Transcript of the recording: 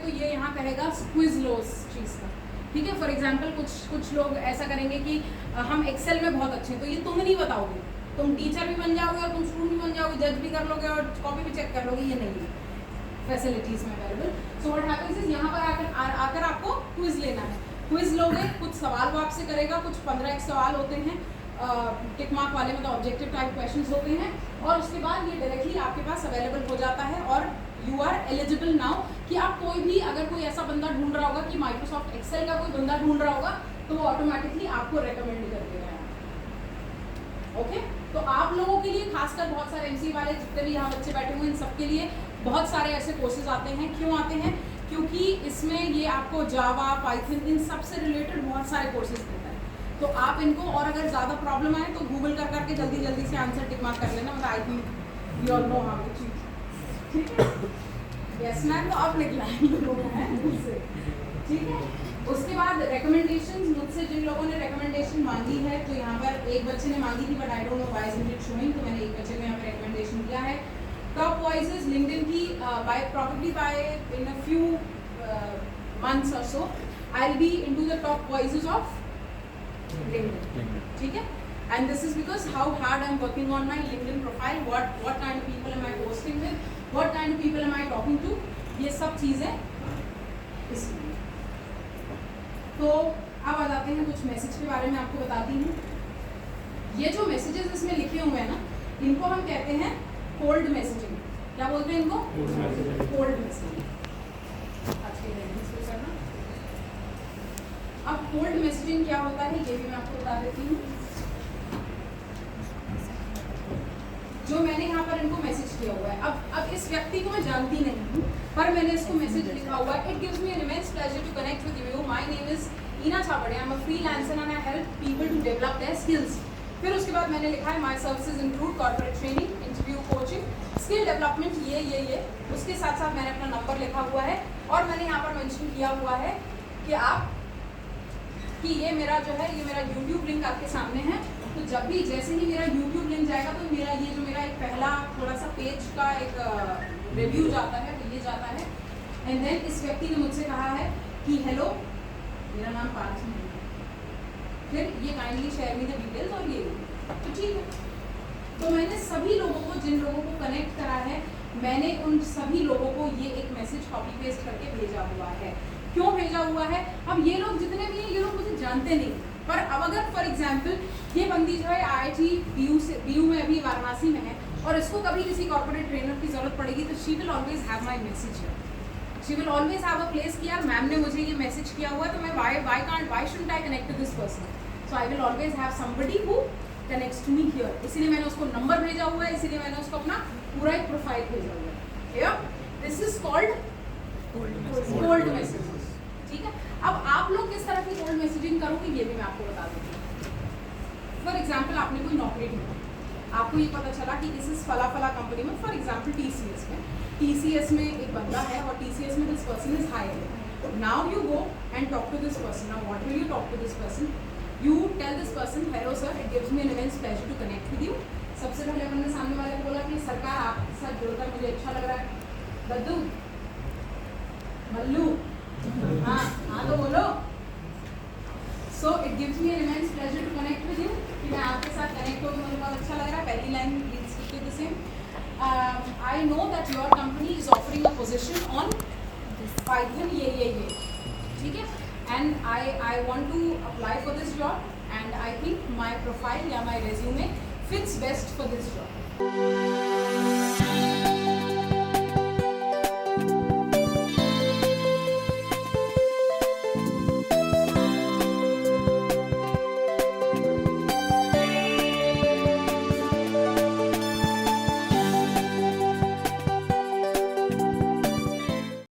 तो ये यहाँ कहेगा क्विज लो उस चीज़ का, ठीक है। फॉर एग्जाम्पल कुछ लोग ऐसा करेंगे कि हम एक्सेल में बहुत अच्छे हैं, तो ये तुम नहीं बताओगे, तुम टीचर भी बन जाओगे और तुम स्टूडेंट भी बन जाओगे, जज भी कर लोगे और कॉपी भी चेक कर लोगे, ये नहीं है फैसिलिटीज़ में available. So what happens is यहाँ पर आकर आपको क्विज लेना है। क्विज लोगे, कुछ सवाल वो आपसे करेगा, कुछ 15 सवाल होते हैं टिक मार्क वाले, मतलब ऑब्जेक्टिव टाइप क्वेश्चंस होते हैं, और उसके बाद ये डायरेक्टली आपके पास अवेलेबल हो जाता है और यू आर एलिजिबल नाउ कि आप कोई भी, अगर कोई ऐसा बंदा ढूंढ रहा होगा कि माइक्रोसॉफ्ट एक्सेल का कोई बंदा ढूंढ रहा होगा, तो वो ऑटोमेटिकली आपको रेकमेंड कर देगा। ओके, तो आप लोगों के लिए खासकर बहुत सारे एमसी वाले जितने भी यहाँ बच्चे बैठे हुए हैं, इन सबके लिए बहुत सारे ऐसे कोर्सेज आते हैं। क्यों आते हैं? क्योंकि इसमें ये आपको जावा, पाइथन, इन सब से रिलेटेड बहुत सारे कोर्सेज देता है। तो आप इनको, और अगर ज़्यादा प्रॉब्लम आए तो गूगल कर करके जल्दी से आंसर टिक मार्क कर लेना, मतलब I think you all know how to cheat, ठीक है। यस मैम, तो अब निकला है लोगों है मुझसे, ठीक है। उसके बाद रिकमेंडेशंस, मुझसे जिन लोगों ने रिकमेंडेशन मांगी है, तो यहाँ पर एक बच्चे ने मांगी थी, but I don't know why is it showing, तो मैंने एक बच्चे को यहाँ पर रिकमेंडेशन किया है। टॉप वॉइसेस लिंक्डइन की probably by in a few months or so I'll be into the top voices of LinkedIn, ठीक है। And this is because how hard I'm working on my LinkedIn profile, what kind of people am I posting with, what kind of people am I talking to, ये सब चीज़ें इसलिए। तो अब आ जाते हैं कुछ मैसेज के बारे में आपको बताती हूँ। ये जो मैसेजेस इसमें लिखे हुए हैं ना, इनको हम कहते हैं कोल्ड मैसेजिंग। क्या बोलते हैं इनको? Cold messaging. अब कोल्ड मैसेजिंग क्या होता है ये भी मैं आपको बता देती हूँ। जो मैंने यहाँ पर इनको मैसेज किया हुआ है, अब इस व्यक्ति को मैं जानती नहीं हूँ, पर मैंने इसको मैसेज लिखा हुआ है। It gives me an immense pleasure to connect with you, my name is Ina Chhabde, I am a freelancer and I help people to develop their skills. फिर उसके बाद मैंने लिखा है my services include corporate training, interview coaching, skill development, ये। उसके साथ साथ मैंने अपना नंबर लिखा हुआ है, और मैंने यहाँ पर मेंशन किया हुआ है कि ये मेरा जो है, ये मेरा यूट्यूब लिंक आपके सामने है। तो जब भी, जैसे ही मेरा यूट्यूब लिंक जाएगा, तो मेरा ये जो मेरा एक पहला थोड़ा सा पेज का एक रिव्यू जाता है, तो ये जाता है। एंड देन इस व्यक्ति ने मुझसे कहा है कि हेलो, मेरा नाम पार्थ है, फिर ये kindly share me the details, और ये तो ठीक है। तो मैंने सभी लोगों को, जिन लोगों को कनेक्ट करा है, मैंने उन सभी लोगों को ये एक मैसेज कॉपी पेस्ट करके भेजा हुआ है। क्यों भेजा हुआ है? अब ये लोग जितने भी हैं, ये लोग मुझे जानते नहीं, पर अब अगर फॉर एग्जांपल ये बंदी जो है IIT BU में अभी वाराणसी में है, और इसको कभी किसी कॉर्पोरेट ट्रेनर की जरूरत पड़ेगी, तो she will always have my message here, she will always have a place कि यार मैम ने मुझे ये मैसेज किया हुआ है, तो मैं why shouldn't I connect to this person, so I will always have somebody who connects to me here. इसीलिए मैंने उसको नंबर भेजा हुआ है, इसीलिए मैंने उसको अपना पूरा एक प्रोफाइल भेजा हुआ है। This is called cold message, ठीक है। अब आप लोग किस तरह की कोल्ड मैसेजिंग करोगे, ये भी मैं आपको बता दूँगी। फॉर एग्जाम्पल, आपने कोई नौकरी ढूंढी, आपको ये पता चला कि इस फला कंपनी में, फॉर एग्जाम्पल TCS में एक बंदा है, और TCS में this person is hired. Now you go and talk to this person. Now what will you talk to this person? You tell this person, hello sir, it gives me an immense pleasure to connect with you. सबसे पहले अपन ने सामने वाले को बोला कि सरकार आपके साथ जुड़कर मुझे अच्छा लग रहा है। बद्दू, मल्लू, हाँ तो बोलो। So it gives me an immense pleasure to connect with you, कि मैं आपके साथ कनेक्ट होकर मुझे बहुत अच्छा लग रहा है। पहली line please stick to the same. I know that your company is offering a position on Python, ये ठीक है, and I want to apply for this job, and I think my profile या my resume fits best for this job.